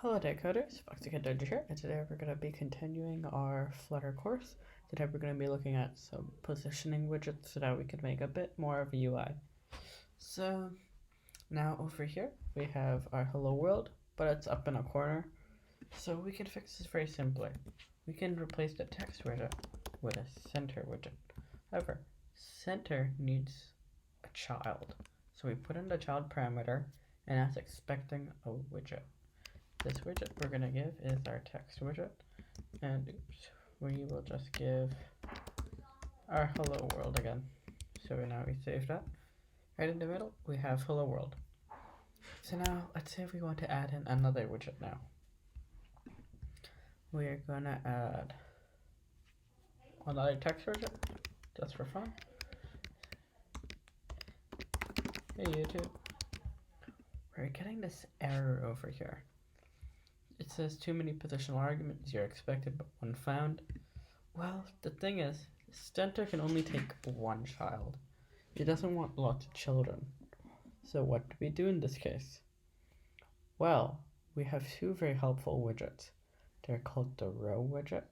Hello there coders, FoxyKid here, and today we're going to be continuing our Flutter course. Today we're going to be looking at some positioning widgets so that we can make a bit more of a UI. So now over here we have our hello world, but it's up in a corner. So we can fix this very simply. We can replace the text widget with a center widget. However, center needs a child. So we put in the child parameter and that's expecting a widget. This widget we're going to give is our text widget, and we will just give our hello world again. So now we save that. Right in the middle we have hello world. So now let's say we want to add in another widget now. We're going to add another text widget just for fun. Hey YouTube. We're getting this error over here. It says too many positional arguments, you're expected but one found. Well, the thing is, center can only take one child. It doesn't want lots of children. So what do we do in this case? Well, we have two very helpful widgets. They're called the row widget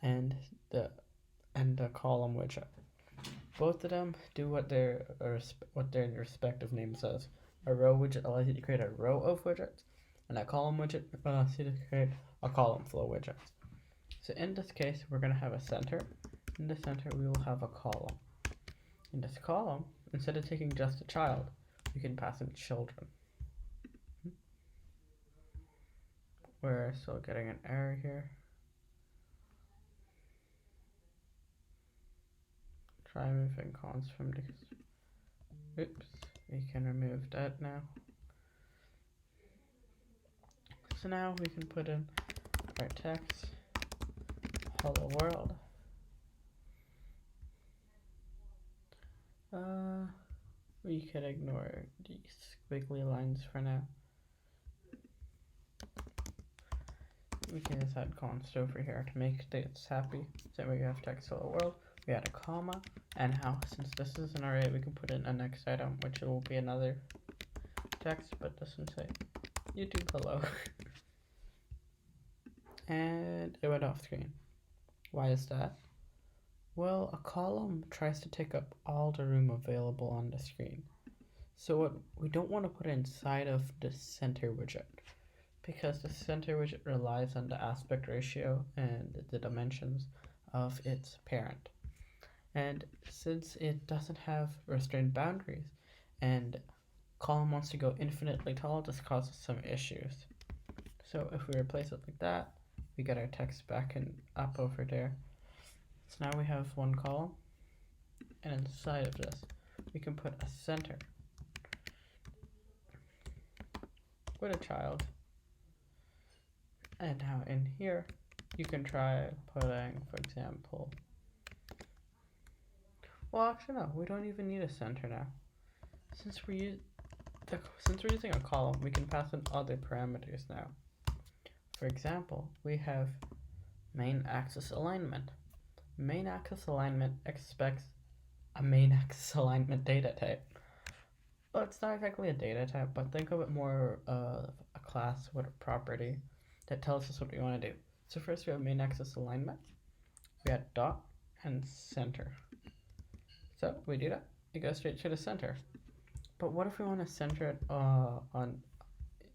and the column widget. Both of them do what their respective name says. A row widget allows you to create a row of widgets, and a column widget allows you to create a column full of widgets. So in this case, we're going to have a center. In the center, we will have a column. In this column, instead of taking just a child, we can pass in children. We're still getting an error here. Try moving const from this. Oops, we can remove that now. So now we can put in our text, hello world. We can ignore these squiggly lines for now. We can just add const over here to make this happy. So we have text hello world, we add a comma, and now since this is an array, we can put in a next item, which will be another text, but doesn't say YouTube hello. And it went off screen. Why is that? Well, a column tries to take up all the room available on the screen. So what we don't want to put inside of the center widget, because the center widget relies on the aspect ratio and the dimensions of its parent. And since it doesn't have restrained boundaries and column wants to go infinitely tall, this causes some issues. So if we replace it like that, we get our text back and up over there. So now we have one column, and inside of this we can put a center with a child. And now in here you can try putting, for example, well actually no, we don't even need a center now. Since we're using a column, we can pass in other parameters now. For example, we have main axis alignment. Main axis alignment expects a main axis alignment data type. Well, it's not exactly a data type, but think of it more of a class with a property that tells us what we want to do. So first we have main axis alignment. We add dot and center. So we do that. It goes straight to the center. But what if we want to center it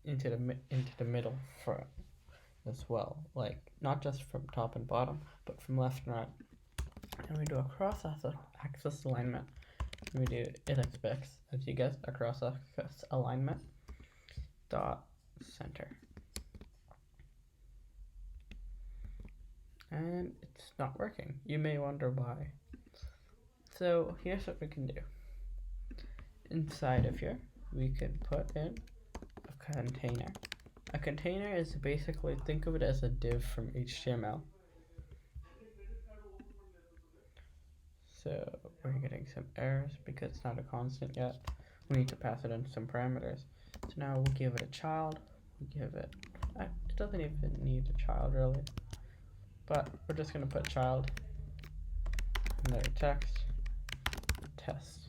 into the middle for as well, like not just from top and bottom, but from left and right. And we do a cross-axis alignment. We do it expects, as you guessed, a cross-axis alignment dot center. And it's not working. You may wonder why. So here's what we can do. Inside of here, we can put in a container. A container is basically, think of it as a div from HTML. So we're getting some errors because it's not a constant yet. We need to pass it in some parameters. So now we'll give it a child. It doesn't even need a child really, but we're just going to put child, another text, test.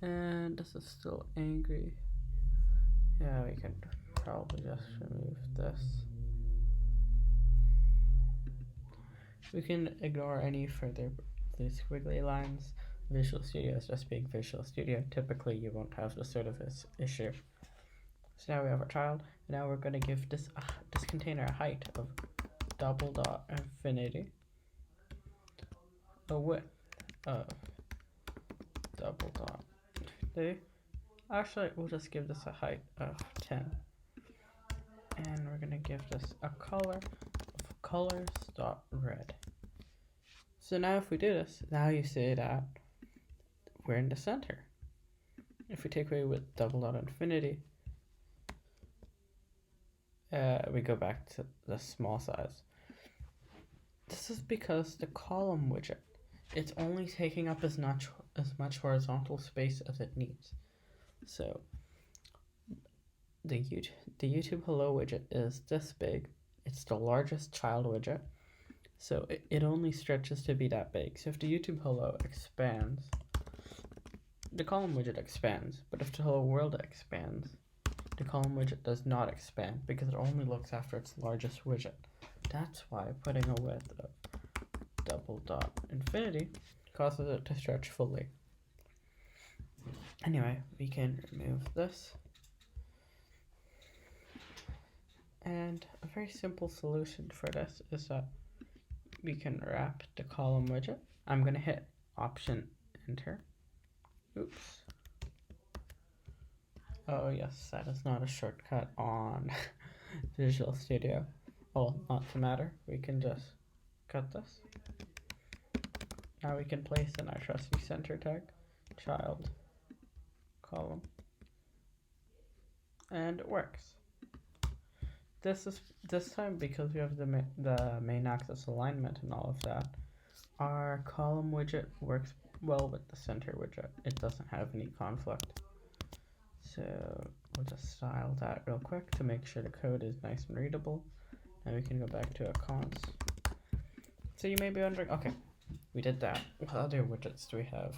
And this is still angry. Yeah, we can probably just remove this. We can ignore any further these squiggly lines. Visual Studio is just being Visual Studio. Typically, you won't have this sort of issue. So now we have our child. Now we're going to give this container a height of double dot infinity, a width of double dot infinity. Actually, we'll just give this a height of 10. And we're going to give this a color of colors.red. So now if we do this, now you see that we're in the center. If we take away with double dot infinity, we go back to the small size. This is because the column widget, it's only taking up as much horizontal space as it needs. So the YouTube Hello widget is this big. It's the largest child widget. So it only stretches to be that big. So if the YouTube Hello expands, the column widget expands. But if the Hello World expands, the column widget does not expand because it only looks after its largest widget. That's why putting a width of double dot infinity causes it to stretch fully. Anyway, we can remove this. And a very simple solution for this is that we can wrap the column widget. I'm going to hit Option Enter. Oops. Oh yes, that is not a shortcut on Visual Studio. Well, not to matter. We can just cut this. Now we can place in our trusty center tag, child, column, and it works. This time, because we have the main axis alignment and all of that, our column widget works well with the center widget. It doesn't have any conflict. So we'll just style that real quick to make sure the code is nice and readable. And we can go back to a const. So you may be wondering, okay, we did that. What other widgets do we have?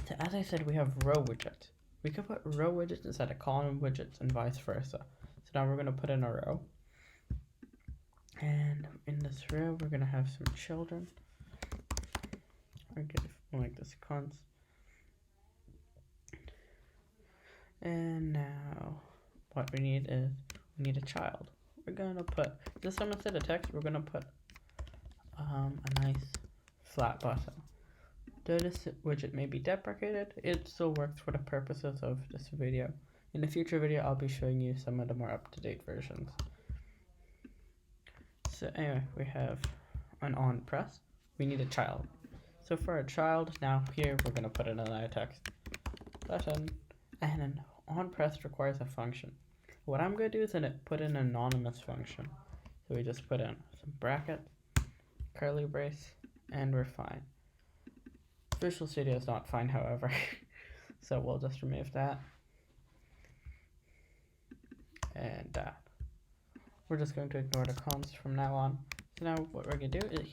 So as I said, we have row widgets. We could put row widgets instead of column widgets and vice versa. So now we're going to put in a row. And in this row, we're going to have some children. Or get like this const. And now what we need is we need a child. We're going to put, this time instead of text, we're going to put a nice flat button. Though this widget may be deprecated, it still works for the purposes of this video. In a future video, I'll be showing you some of the more up-to-date versions. So anyway, we have an on press. We need a child. So for a child, now here we're going to put in another text button, and an on press requires a function. What I'm going to do is put in an anonymous function. So we just put in some brackets, curly brace, and we're fine. Visual Studio is not fine, however, so we'll just remove that. And that. We're just going to ignore the const from now on. So now what we're going to do is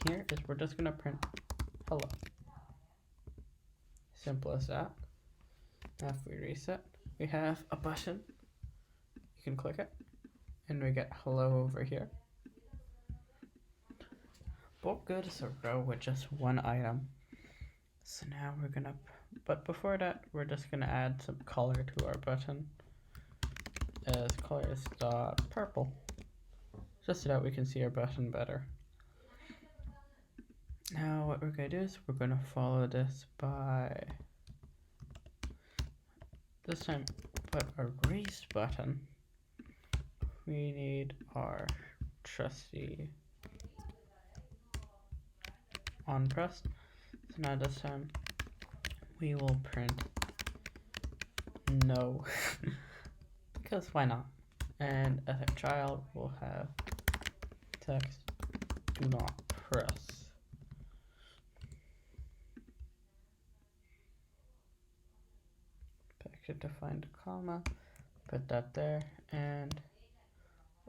we're just going to print hello. Simple as that. Now if we reset, we have a button. You can click it, and we get hello over here. What good is a row with just one item? So now we're gonna, but before that, we're just gonna add some color to our button as color is purple, just so that we can see our button better. Now what we're gonna do is we're gonna follow this by, this time put a raised button. We need our trusty on press. So now this time we will print no because why not? And as a child we'll have text do not press. Back to define the comma, put that there, and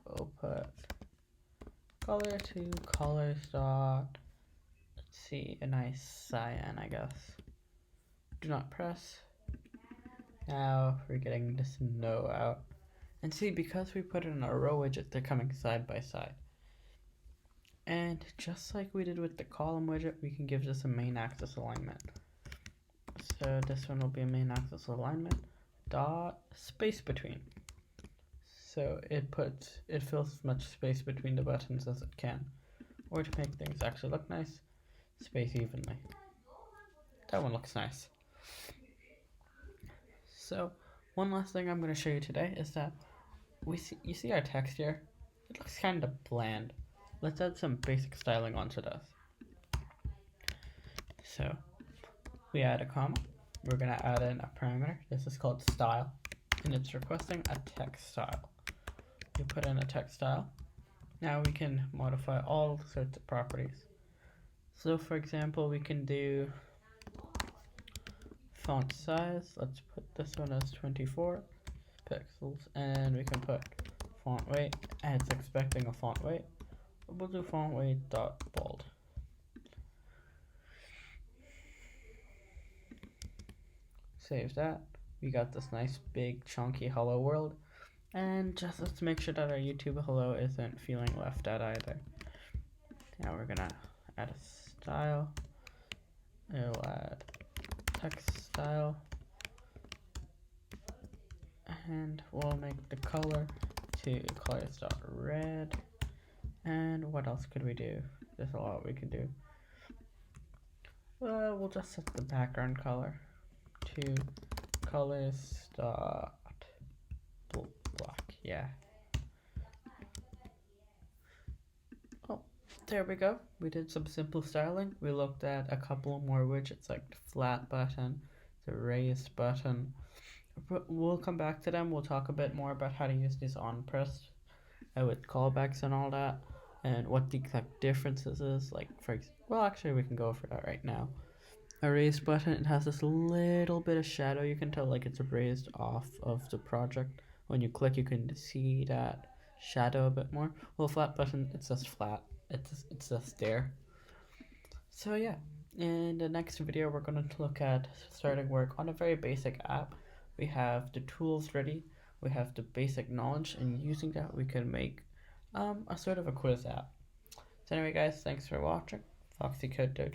we'll put color to colors dot, let's see, a nice cyan, I guess. Do not press. Now we're getting the snow out. And see, because we put it in a row widget, they're coming side by side. And just like we did with the column widget, we can give this a main axis alignment. So this one will be a main axis alignment dot space between. So it fills as much space between the buttons as it can. Or to make things actually look nice, space evenly. That one looks nice. So one last thing I'm going to show you today is that you see our text here? It looks kind of bland. Let's add some basic styling onto this. So we add a comma. We're going to add in a parameter. This is called style, and it's requesting a text style. You put in a text style. Now we can modify all sorts of properties. So for example, we can do font size. Let's put this one as 24 pixels, and we can put font weight, and it's expecting a font weight. We'll do font weight dot bold. Save that. We got this nice big chunky hello world, and just let's make sure that our YouTube hello isn't feeling left out either. Now we're gonna add a style. It'll add text style, and we'll make the color to colors.red. And what else could we do? There's a lot we could do. We'll just set the background color to colors.black. Yeah. Oh, there we go. We did some simple styling. We looked at a couple more widgets like the flat button, the raised button. We'll come back to them. We'll talk a bit more about how to use these on press with callbacks and all that, and what the exact differences is. Like well, actually we can go over that right now. A raised button, it has this little bit of shadow. You can tell like it's raised off of the project. When you click, you can see that shadow a bit more. Well, flat button, it's just flat. It's just there. So yeah, in the next video, we're going to look at starting work on a very basic app. We have the tools ready. We have the basic knowledge, and using that, we can make a sort of a quiz app. So anyway, guys, thanks for watching. Foxy Code Dojo.